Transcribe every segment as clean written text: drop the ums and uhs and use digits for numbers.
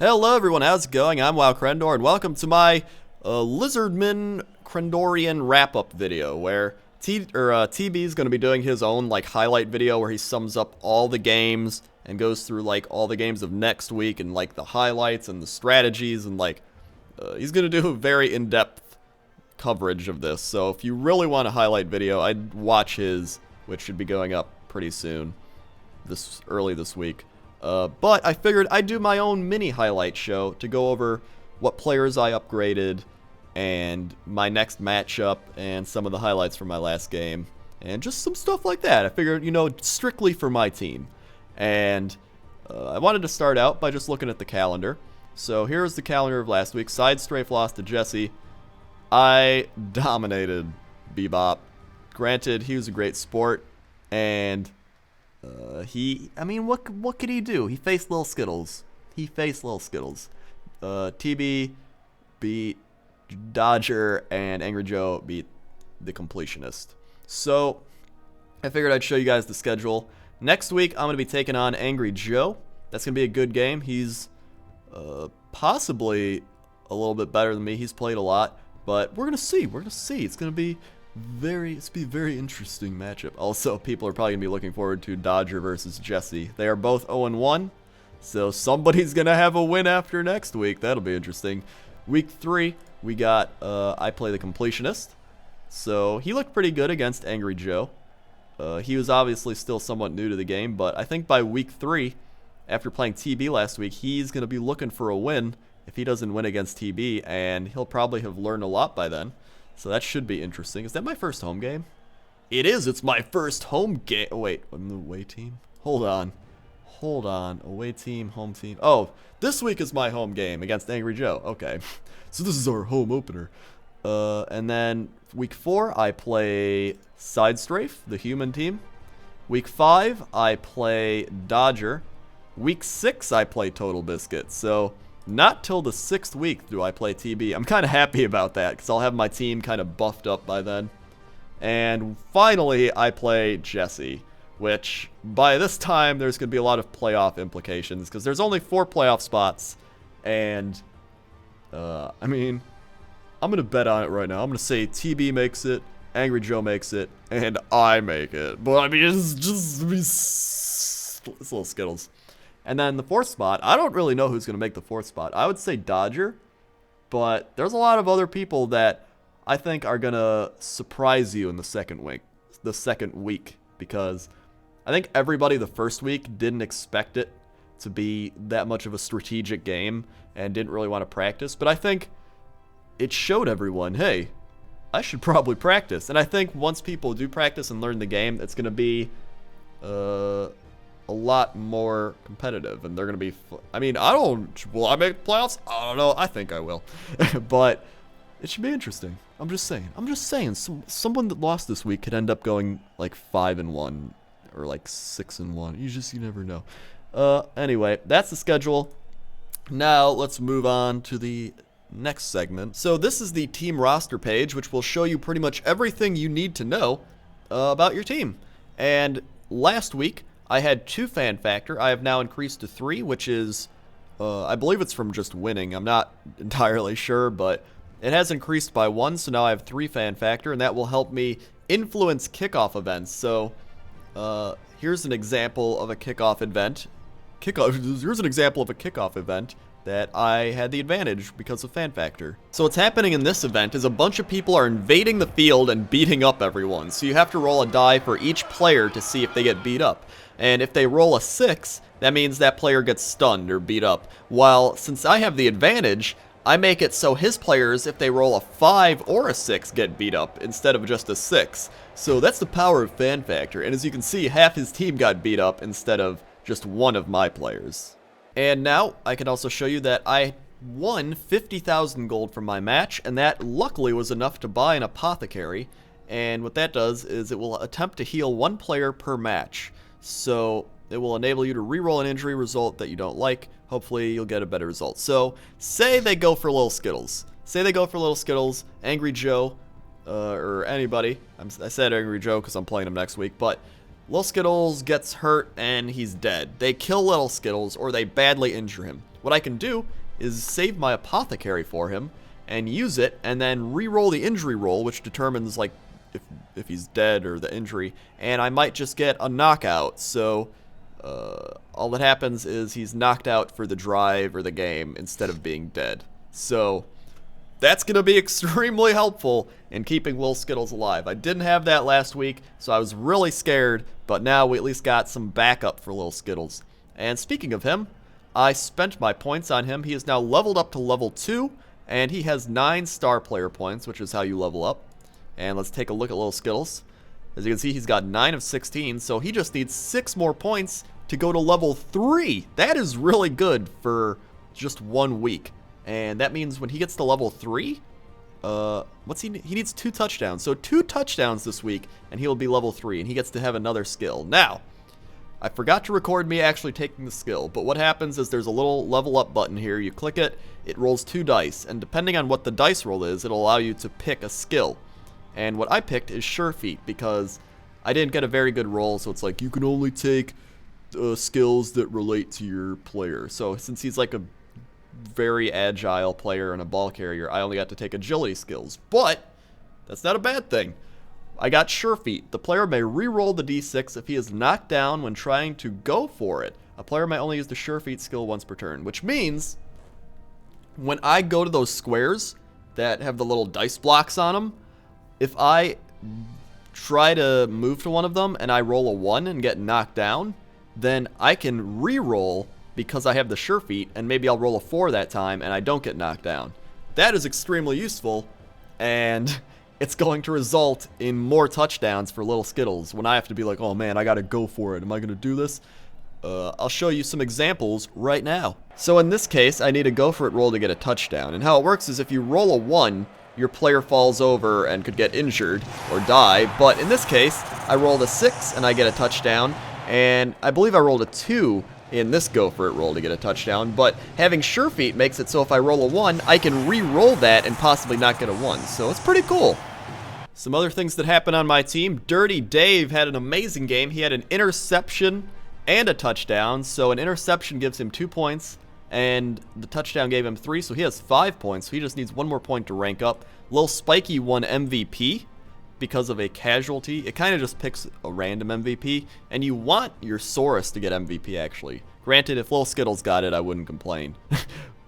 Hello everyone, how's it going? I'm WoWcrendor and welcome to my Lizardman Crendorian wrap-up video where TB is going to be doing his own highlight video where he sums up all the games and goes through all the games of next week and the highlights and the strategies and he's going to do a very in-depth coverage of this. So if you really want a highlight video, I'd watch his, which should be going up pretty soon, early this week. But I figured I'd do my own mini highlight show to go over what players I upgraded and my next matchup and some of the highlights from my last game and just some stuff like that. I figured, strictly for my team. And I wanted to start out by just looking at the calendar. So here's the calendar of last week. Side strafe loss to Jesse. I dominated Bebop. Granted, he was a great sport, and what could he do? He faced Lil Skittles. TB beat Dodger, and Angry Joe beat the Completionist. So, I figured I'd show you guys the schedule. Next week, I'm going to be taking on Angry Joe. That's going to be a good game. He's possibly a little bit better than me. He's played a lot, but we're going to see. It's going to be very interesting matchup. Also, people are probably gonna be looking forward to Dodger versus Jesse. They are both 0-1, so somebody's gonna have a win after next week. That'll be interesting. Week 3, we got I play the Completionist, so he looked pretty good against Angry Joe. He was obviously still somewhat new to the game, but I think by week 3, after playing TB last week, he's gonna be looking for a win if he doesn't win against TB, and he'll probably have learned a lot by then. So that should be interesting. Is that my first home game? It is. It's my first home game. Oh, wait, I'm the away team? Hold on. Away team, home team. Oh, this week is my home game against Angry Joe. Okay. So this is our home opener. And then week 4, I play Side Strafe, the human team. Week 5, I play Dodger. Week 6, I play Total Biscuit. So not till the 6th week do I play TB. I'm kind of happy about that because I'll have my team kind of buffed up by then. And finally, I play Jesse, which by this time there's going to be a lot of playoff implications because there's only 4 playoff spots. And, I'm going to bet on it right now. I'm going to say TB makes it, Angry Joe makes it, and I make it. But, it's little Skittles. And then the 4th spot, I don't really know who's going to make the 4th spot. I would say Dodger, but there's a lot of other people that I think are going to surprise you in the second week, because I think everybody the first week didn't expect it to be that much of a strategic game and didn't really want to practice. But I think it showed everyone, hey, I should probably practice. And I think once people do practice and learn the game, it's going to be a lot more competitive, and they're gonna be will I make playoffs? I don't know. I think I will. But it should be interesting. I'm just saying someone that lost this week could end up going 5-1 or 6-1. You never know. Anyway, that's the schedule. Now let's move on to the next segment. So this is the team roster page, which will show you pretty much everything you need to know about your team. And last week I had 2 fan factor. I have now increased to 3, which is, I believe it's from just winning. I'm not entirely sure, but it has increased by 1, so now I have 3 fan factor, and that will help me influence kickoff events. So, here's an example of a kickoff event. Here's an example of a kickoff event that I had the advantage because of fan factor. So what's happening in this event is a bunch of people are invading the field and beating up everyone. So you have to roll a die for each player to see if they get beat up. And if they roll a 6, that means that player gets stunned or beat up. While, since I have the advantage, I make it so his players, if they roll a 5 or a 6, get beat up instead of just a 6. So that's the power of fan factor. And as you can see, half his team got beat up instead of just one of my players. And now I can also show you that I won 50,000 gold from my match, and that luckily was enough to buy an apothecary. And what that does is it will attempt to heal 1 player per match. So it will enable you to reroll an injury result that you don't like. Hopefully you'll get a better result. So say they go for Little Skittles. Angry Joe, or anybody. I said Angry Joe because I'm playing him next week, but Little Skittles gets hurt and he's dead. They kill Little Skittles or they badly injure him. What I can do is save my apothecary for him and use it and then re-roll the injury roll, which determines like if he's dead or the injury, and I might just get a knockout. So all that happens is he's knocked out for the drive or the game instead of being dead. So that's going to be extremely helpful in keeping Lil Skittles alive. I didn't have that last week, so I was really scared, but now we at least got some backup for Lil Skittles. And speaking of him, I spent my points on him. He is now leveled up to level 2, and he has 9 star player points, which is how you level up. And let's take a look at Lil Skittles. As you can see, he's got 9 of 16, so he just needs 6 more points to go to level 3. That is really good for just 1 week. And that means when he gets to level 3, he needs 2 touchdowns. So 2 touchdowns this week, and he'll be level 3, and he gets to have another skill. Now, I forgot to record me actually taking the skill, but what happens is there's a little level up button here. You click it, it rolls 2 dice, and depending on what the dice roll is, it'll allow you to pick a skill. And what I picked is Sure Feet because I didn't get a very good roll, so it's like you can only take skills that relate to your player. So since he's like a very agile player and a ball carrier, I only got to take agility skills. But that's not a bad thing. I got Sure Feet. The player may re-roll the d6 if he is knocked down when trying to go for it. A player may only use the Sure Feet skill once per turn, which means when I go to those squares that have the little dice blocks on them, if I try to move to one of them and I roll a 1 and get knocked down, then I can re-roll because I have the Sure Feet, and maybe I'll roll a 4 that time and I don't get knocked down. That is extremely useful, and it's going to result in more touchdowns for Little Skittles when I have to be like, oh man, I gotta go for it. Am I gonna do this? I'll show you some examples right now. So in this case, I need a go for it roll to get a touchdown, and how it works is if you roll a 1, your player falls over and could get injured or die, but in this case, I rolled a 6 and I get a touchdown, and I believe I rolled a 2 in this go for it roll to get a touchdown, but having Sure Feet makes it so if I roll a 1, I can re-roll that and possibly not get a 1, so it's pretty cool. Some other things that happened on my team, Dirty Dave had an amazing game. He had an interception and a touchdown, so an interception gives him 2 points, and the touchdown gave him 3, so he has 5 points, so he just needs 1 more point to rank up. Lil Spiky won MVP because of a casualty. It kind of just picks a random MVP, and you want your Saurus to get MVP, actually. Granted, if Lil Skittles got it, I wouldn't complain.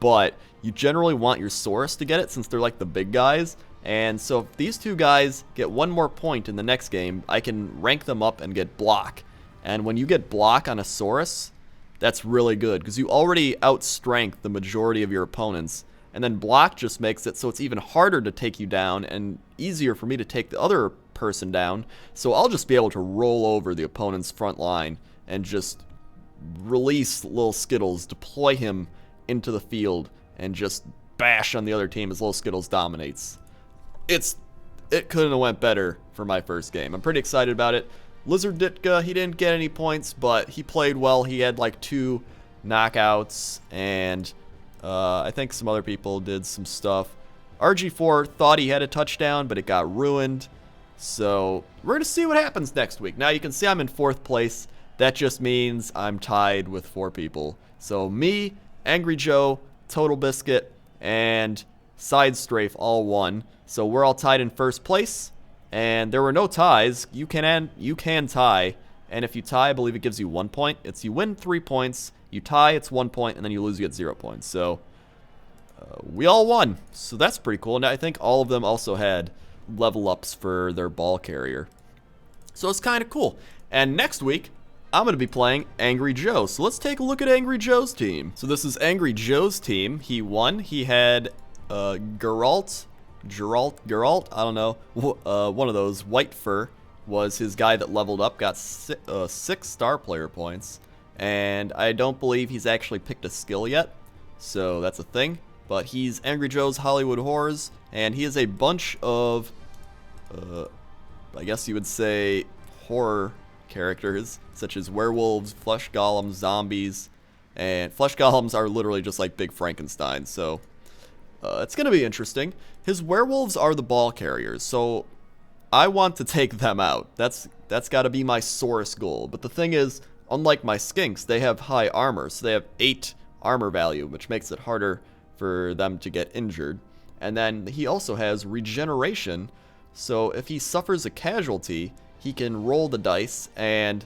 But you generally want your Saurus to get it since they're like the big guys, and so if these 2 guys get 1 more point in the next game, I can rank them up and get block. And when you get block on a Saurus, that's really good because you already outstrength the majority of your opponents, and then block just makes it so it's even harder to take you down and easier for me to take the other person down, so I'll just be able to roll over the opponent's front line and just release Lil Skittles, deploy him into the field, and just bash on the other team as Lil Skittles dominates. It couldn't have went better for my first game. I'm pretty excited about it. Lizard Ditka, he didn't get any points, but he played well. He had like 2 knockouts, and I think some other people did some stuff. RG4 thought he had a touchdown, but it got ruined. So we're going to see what happens next week. Now you can see I'm in 4th place. That just means I'm tied with 4 people. So me, Angry Joe, Total Biscuit, and Side Strafe all won. So we're all tied in 1st place. And there were no ties. You can tie, and if you tie, I believe it gives you 1 point. It's you win 3 points, you tie, it's 1 point, and then you lose, you get 0 points. So we all won, so that's pretty cool. And I think all of them also had level ups for their ball carrier, so it's kind of cool. And next week, I'm going to be playing Angry Joe. So let's take a look at Angry Joe's team. So this is Angry Joe's team. He won. He had Geralt, I don't know, one of those. White Fur was his guy that leveled up, got 6 star player points, and I don't believe he's actually picked a skill yet, so that's a thing. But he's Angry Joe's Hollywood Horrors, and he has a bunch of, I guess you would say, horror characters, such as werewolves, flesh golems, zombies, and flesh golems are literally just like big Frankenstein, so it's going to be interesting. His werewolves are the ball carriers, so I want to take them out. That's got to be my sorest goal. But the thing is, unlike my skinks, they have high armor, so they have 8 armor value, which makes it harder for them to get injured. And then he also has regeneration, so if he suffers a casualty, he can roll the dice, and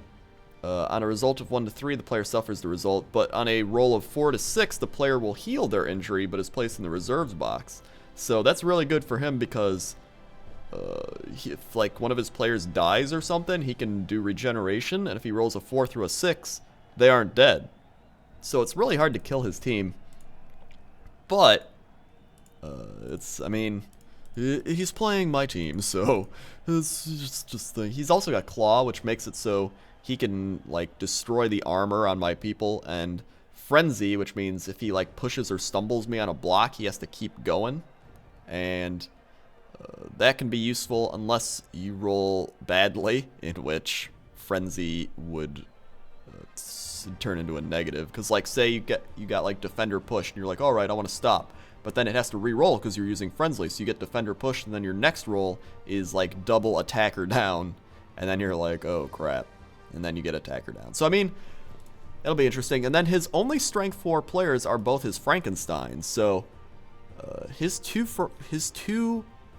on a result of 1 to 3, the player suffers the result, but on a roll of 4 to 6, the player will heal their injury, but is placed in the reserves box. So that's really good for him because if like one of his players dies or something, he can do regeneration, and if he rolls a 4 through a 6, they aren't dead. So it's really hard to kill his team. But I mean, he's playing my team, so it's just he's also got Claw, which makes it so he can like destroy the armor on my people, and Frenzy, which means if he like pushes or stumbles me on a block, he has to keep going, and that can be useful unless you roll badly, in which Frenzy would turn into a negative. Because like say you got like Defender Push, and you're like, all right, I want to stop. But then it has to re-roll because you're using Frenzy, so you get Defender Push, and then your next roll is like double Attacker down, and then you're like, oh crap, and then you get Attacker down. So I mean, it'll be interesting. And then his only Strength 4 players are both his Frankensteins, so his 2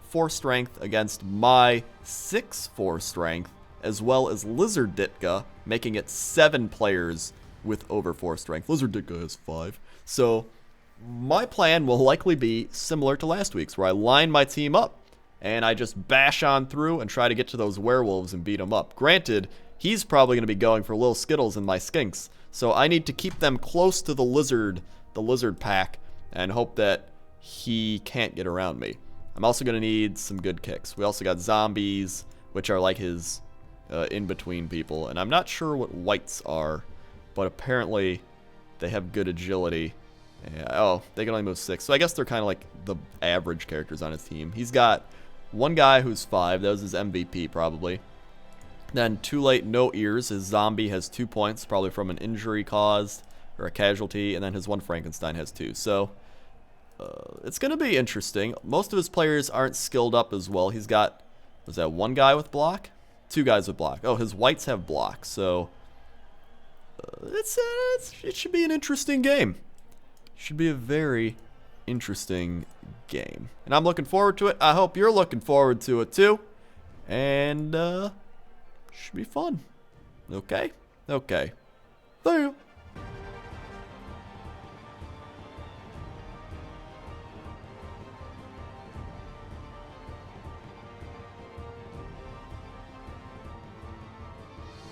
4 strength against my 6 4 strength, as well as Lizard Ditka, making it 7 players with over 4 strength. Lizard Ditka has 5. So my plan will likely be similar to last week's, where I line my team up and I just bash on through and try to get to those werewolves and beat them up. Granted, he's probably going to be going for Lil Skittles and my skinks, so I need to keep them close to the lizard pack, and hope that he can't get around me. I'm also going to need some good kicks. We also got zombies, which are like his in-between people, and I'm not sure what whites are, but apparently they have good agility. Yeah, oh, they can only move 6, so I guess they're kind of like the average characters on his team. He's got one guy who's 5, that was his MVP probably. Then Too Late No Ears, his zombie has 2 points, probably from an injury caused or a casualty, and then his one Frankenstein has 2. So it's going to be interesting. Most of his players aren't skilled up as well. He's got, was that 1 guy with block? 2 guys with block. Oh, his whites have block, so it should be an interesting game. Should be a very interesting game. And I'm looking forward to it. I hope you're looking forward to it too. And should be fun. Okay? Okay. See ya.